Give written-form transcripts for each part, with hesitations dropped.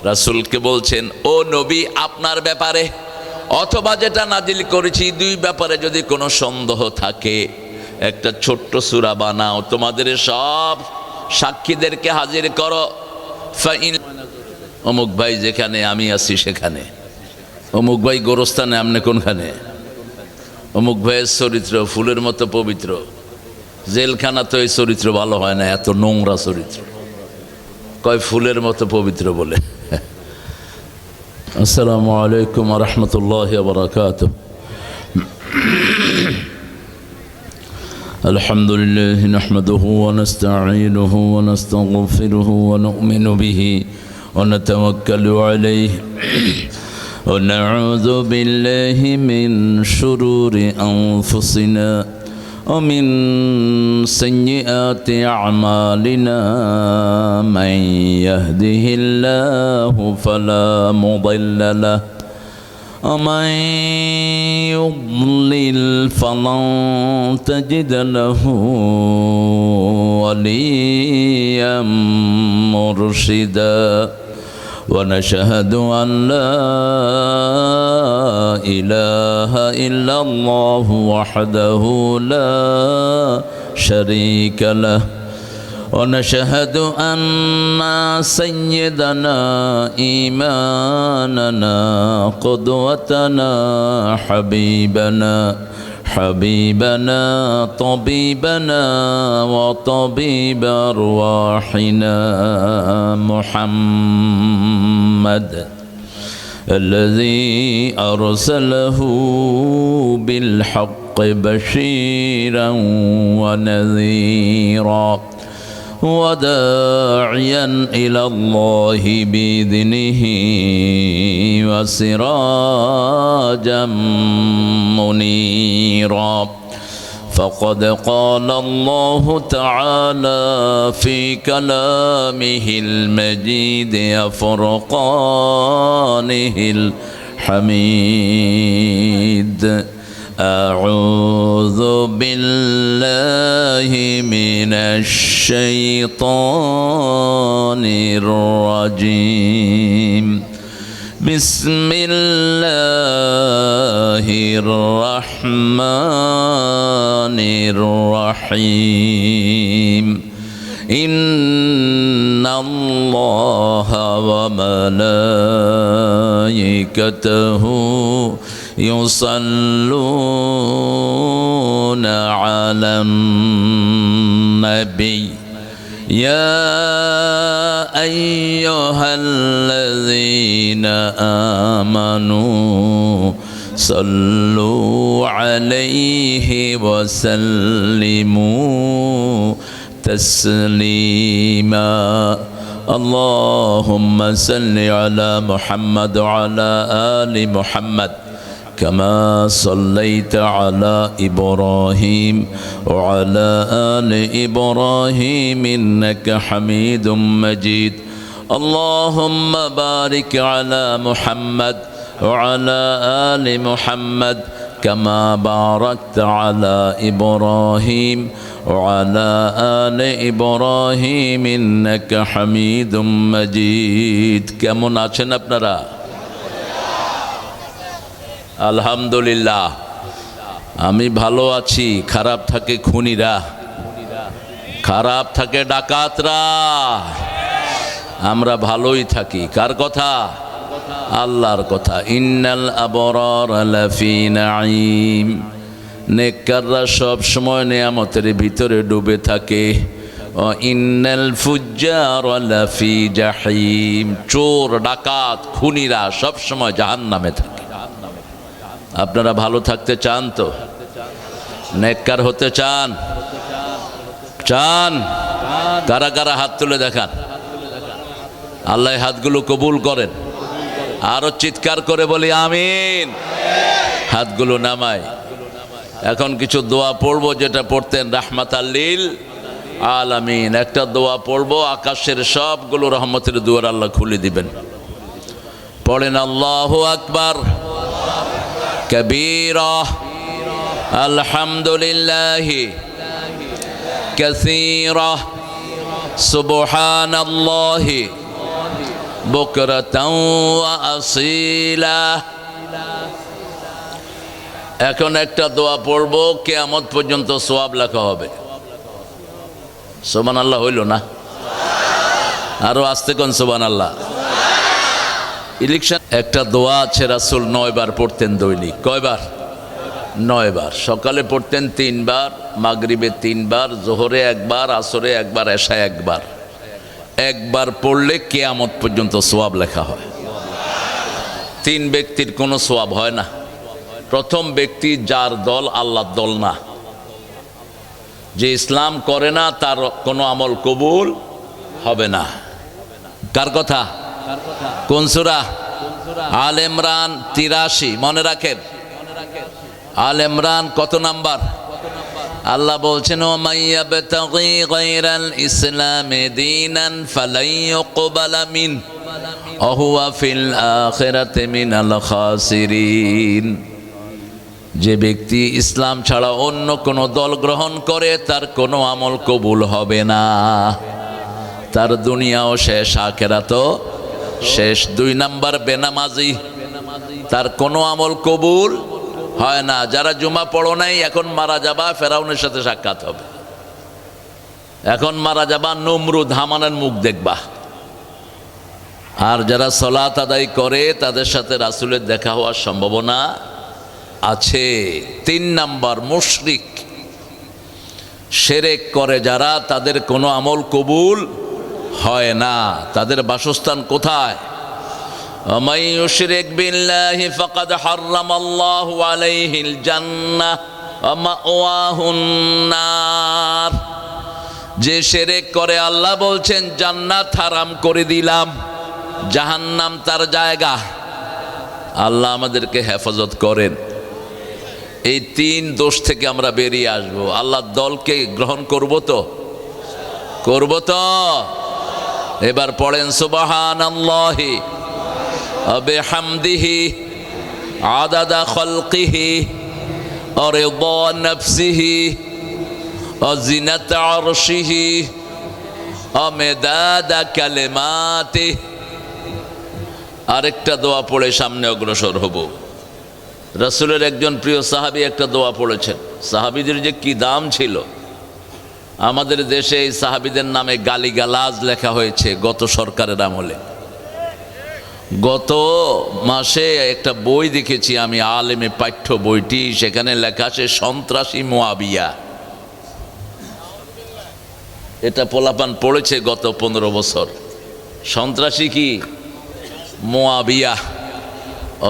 রাসূলকে বলছেন, ও নবী, আপনার ব্যাপারে অথবা যেটা নাজিল করেছি দুই ব্যাপারে যদি কোনো সন্দেহ থাকে একটা ছোট্ট সূরা বানাও, তোমাদের সব সাক্ষীদেরকে হাজির করো। অমুক ভাই যেখানে আমি আছি সেখানে, অমুক ভাই গোরস্থানে, আপনি কোনখানে? অমুক ভাইয়ের চরিত্র ফুলের মতো পবিত্র, জেলখানা তো এই চরিত্র ভালো হয় না, এত নোংরা চরিত্র। কয় ফুলের মতো পবিত্র বলে। আসসালামু আলাইকুম ওয়া রাহমাতুল্লাহি ওয়া বারাকাতুহু। আলহামদুলিল্লাহ নাহমাদুহু ওয়া নাস্তাঈনুহু ওয়া নাস্তাগফিরুহু ওয়া নু'মিনু বিহি ওয়া নাতাওয়াক্কালু আলাইহি ওয়া নাউযু বিল্লাহি মিন শুরুরি আনফুসিনা ومن سيئات أعمالنا من يهده الله فلا مضل له ومن يضلل فلن تجد له وليا مرشدا ونشهد أن لا إله إلا الله وحده لا شريك له ونشهد أن سيدنا إيماننا قدوتنا حبيبنا طبيبنا وطبيب أرواحنا محمد الذي أرسله بالحق بشيرا ونذيرا وداعيا إلى الله بإذنه وسراجا منيرا فقد قال الله تعالى في كلامه المجيد وفرقانه الحميد أعوذ بالله من الشيطان الرجيم بسم الله الرحمن الرحيم إن الله وملائكته يصلون على النبي يا أيها الذين آمنوا صلوا عليه وسلموا تسليما اللهم صل على محمد وعلى آل محمد كما صليت على إبراهيم وعلى آل إبراهيم إنك حميد مجيد اللهم بارك على محمد وعلى آل محمد كما باركت على إبراهيم وعلى آل إبراهيم إنك حميد مجيد কেমন আছেন আপনারা? আলহামদুলিল্লাহ আমি ভালো আছি। খারাপ থাকে খুনিরা, খারাপ থাকে ডাকাতরা, আমরা ভালোই থাকি। কার কথা? আল্লাহর কথা। ইন্নাল আবরার লাফি নাঈম, নেককাররা সব সময় নেয়ামতের ভিতরে ডুবে থাকে। ইন্নাল ফুজ্জার লাফি জাহিম, চোর ডাকাত খুনিরা সব সময় জাহান্নামে থাকে। আপনারা ভালো থাকতে চান তো? নেককার হতে চান? চান? কারা কারা হাত তুলে দেখান। আল্লাহ হাতগুলো কবুল করেন। আরো চিৎকার করে বলি আমিন। হাতগুলো নামাই। এখন কিছু দোয়া পড়বো, যেটা পড়তেন রাহমাতাল লিল আলামিন। একটা দোয়া পড়বো, আকাশের সবগুলো রহমতের দুয়ার আল্লাহ খুলে দিবেন। পড়েন আল্লাহু আকবার কবীরা আলহামদুলিল্লাহি কাসীরা সুবহানাল্লাহি বুকরাতাও ওয়া আসীলা। এখন একটা দোয়া পড়বো, কিয়ামত পর্যন্ত সওয়াব লেখা হবে। সুবহানাল্লাহ হইল না? আরো আস্তে কোন সুবহানাল্লাহ। ইলেকশন একটা দোয়া আছে, রাসূল 9 বার পড়তেন দৈনিক। কয়বার? 9 বার। সকালে পড়তেন 3 বার, মাগরিবে 3 বার, জোহরে 1 বার, আসরে 1 বার, এশায় 1 বার। একবার পড়লে কিয়ামত পর্যন্ত সওয়াব লেখা হয়। 3 ব্যক্তির কোনো সওয়াব হয় না। প্রথম ব্যক্তি যার দল আল্লাহর দল না, যে ইসলাম করে না, তার কোনো আমল কবুল হবে না। কার কথা? কোন সূরা? আল ইমরান 83। মনে রাখেন, আল ইমরান কত নাম্বার? আল্লাহ বলছেন, ওয়া মাইয়াবতাগি গায়রাল ইসলামি দীনান ফালাই ইউকবালা মিন ওয়া হুয়া ফিল আখিরাতি মিনাল খাসিরিন। যে ব্যক্তি ইসলাম ছাড়া অন্য কোনো দল গ্রহণ করে, তার কোনো আমল কবুল হবে না। তার দুনিয়াও শেষ, আখিরাতও শেষ। 2 নাম্বার বেনামাজি, তার কোনো আমল কবুল হয় না। যারা জুমা পড়ো নাই, এখন মারা যাবা, ফেরাউনের সাথে সাক্ষাৎ হবে। এখন মারা যাবা, নমরুদ হামানের মুখ দেখবা। আর যারা সালাত আদায় করে, তাদের সাথে রাসূলের দেখা হওয়ার সম্ভাবনা আছে। 3 নাম্বার মুশরিক, শিরক করে যারা, তাদের কোনো আমল কবুল হয় না। তাদের বাসস্থান কোথায়? ومن يشرك بالله فقد حرم الله عليه الجنة ومأواه النار। যে শিরক করে, আল্লাহ বলছেন জান্নাত হারাম করে দিলাম, জাহান্নাম তার জায়গা। আল্লাহ আমাদেরকে হেফাজত করেন। এই 3 দোষ থেকে আমরা বেরিয়ে আসবো। আল্লাহর দলকে গ্রহণ করব তো? করব তো? এবার পড়েন, সুবহানাল্লাহি ওয়া বিহামদিহি আদাদা খালকিহি ওয়া রিদা নাফসিহি ওয়া জিনাতা আরশিহি ওয়া মিদাদা কালিমাতিহি। আরেকটা দোয়া পড়ে সামনে অগ্রসর হব। রাসূলের একজন প্রিয় সাহাবী একটা দোয়া পড়েছেন। সাহাবীদের যে কি দাম ছিল! আমাদের দেশে এই সাহাবীদের নামে গালিগালাজ লেখা হয়েছে গত সরকারের আমলে। গত মাসে একটা বই দেখেছি আমি, আলেমে পাঠ্য বইটি, সেখানে লেখা আছে সন্ত্রাসী মুয়াবিয়া। এটা পোলাপান পড়েছে গত 15 বছর। সন্ত্রাসী কি? মুয়াবিয়া।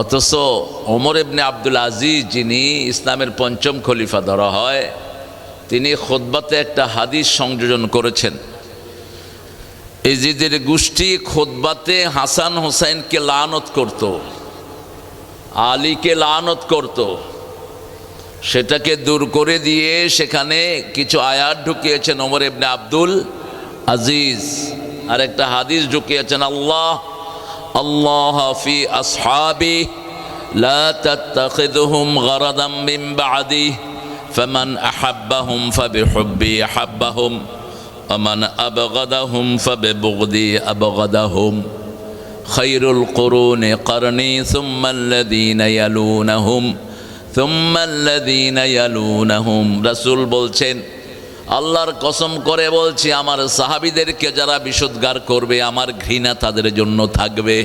অথচ ওমর ইবনে আব্দুল আজিজ, যিনি ইসলামের 5ম খলিফা ধরা হয়, তিনি খুতবাতে একটা হাদিস সংযোজন করেছেন। এজিদের গোষ্ঠী খুতবাতে হাসান হোসেনকে লানত করত, আলীকে লানত করত। সেটাকে দূর করে দিয়ে সেখানে কিছু আয়াত ঢুকিয়েছেন ওমর ইবনে আব্দুল আজিজ, আর একটা হাদিস ঢুকিয়েছেন, আল্লাহ আল্লাহ ফি আসহাবি লা তাত্তাখিযুহুম গারাদাম মিন বা'দি ফামান আহাব্বাহুম ফাবিহুব্বি আহাব্বাহুম ومن أبغضهم فببغضي أبغضهم خير القرون قرني ثم الذين يلونهم ثم الذين يلونهم। রাসূল বলছেন, আল্লাহর কসম করে বলছি, আমার সাহাবীদেরকে যারা বিশুদ্ধার করবে, আমার ঘৃণা তাদের জন্য থাকবে।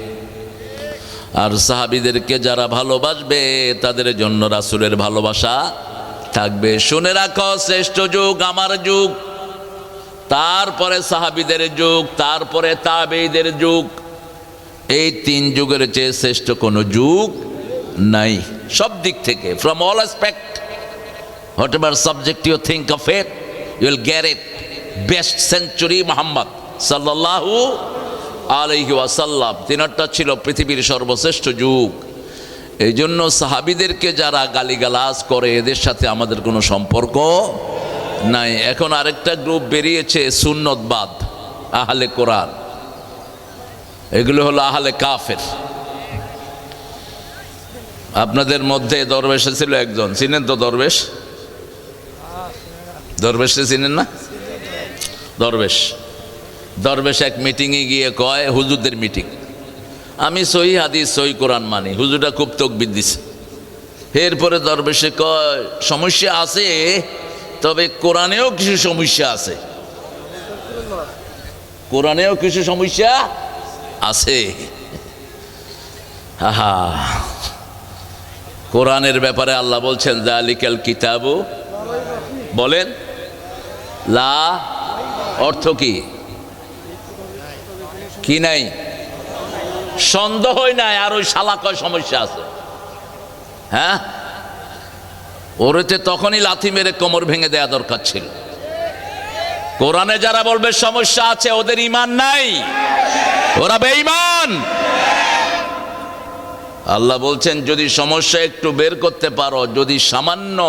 আর সাহাবীদেরকে যারা ভালোবাসবে, তাদের জন্য রাসূলের ভালোবাসা থাকবে। শুনে রাখো, শ্রেষ্ঠ যুগ আমার যুগ, তারপরে সাহাবীদের যুগ, তারপরে তাবেঈদের যুগ। এই 3 যুগের চেয়ে শ্রেষ্ঠ কোনো যুগ নাই সব দিক থেকে, from all aspect. Whatever subject you think of it, you will get it. Best century Muhammad সাল্লাল্লাহু আলাইহি ওয়াসাল্লাম, তিনারটা ছিল পৃথিবীর সর্বশ্রেষ্ঠ যুগ। এই জন্য সাহাবীদেরকে যারা গালিগালাজ করে, এদের সাথে আমাদের কোনো সম্পর্ক নাই। এখন আরেকটা গ্রুপ বেরিয়েছে, সুন্নতবাদ, আহলে কোরআন। এগুলো হলো আহলে কাফের। আপনাদের মধ্যে দরবেশ ছিল একজন, চিনেন তো দরবেশ? দরবেশকে চিনেন না? দরবেশ এক মিটিংয়ে গিয়ে কয়, হুজুরদের মিটিং, আমি সহি হাদিস সহি কোরআন মানি। হুজুরটা খুব তকবির দিছে। এরপরে দরবেশে কয় সমস্যা আছে, তবে কোরআনেও কিছু সমস্যা আছে, কোরআনেও কিছু সমস্যা আছে। আহা, কোরআনের ব্যাপারে আল্লাহ বলছেন যালিকাল কিতাবু, বলেন লা, অর্থ কি? কি নাই, সন্দেহই নাই। আর ওই শালা কয় সমস্যা আছে। হ্যাঁ, ওরেতে তখনই লাথি মেরে কোমর ভেঙে দেয়া দরকার ছিল। কোরআনে যারা বলবে সমস্যা আছে, ওদের ঈমান নাই, ওরা বেঈমান। আল্লাহ বলছেন যদি সমস্যা একটু বের করতে পারো, যদি সামান্য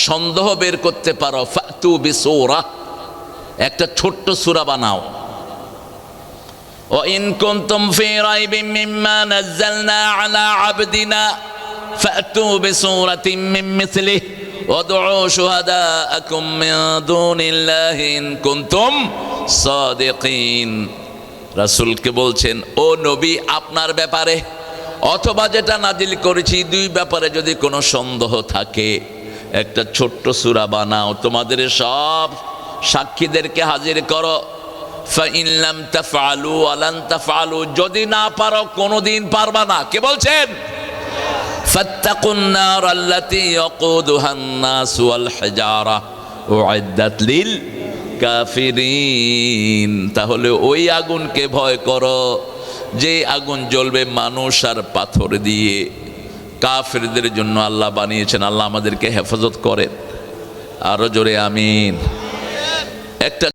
সন্দেহ বের করতে পারো, ফাতু বিসূরা, একটা ছোট্ট সূরা বানাও। ওয়া ইন কুনতুম ফি রাইবিন মিম্মা নাযালনা আলা আবদিনা ফাতু বিসূরাতিন মিন মিসলিহি ওয়াদউ শুহাদাআকুম মিন দুনিল্লাহি ইন কুনতুম সাদিকিন। রাসূলকে বলছেন, ও নবী, আপনার ব্যাপারে অথবা যেটা নাজিল করেছি, দুই ব্যাপারে যদি কোনো সন্দেহ থাকে, একটা ছোট্ট সূরা বানাও, তোমাদের সব সাক্ষীদেরকে হাজির করো। ফাইন লাম তাফআলু ওয়া লান তাফআলু, যদি না পারো, কোনোদিন পারবা না। কে বলছেন? ফাত্তাকুন নার আল্লাতী ইয়াকুদুহান নাস ওয়াল হিজারা উইদ্দাত লিল কাফিরিন। তাহলে ওই আগুনকে ভয় করো যে আগুন জ্বলবে মানুষ আর পাথর দিয়ে। কাফিরদের জন্য আল্লাহ বানিয়েছেন। আল্লাহ আমাদেরকে হেফাজত করেন। আরো জোরে আমিন। একটা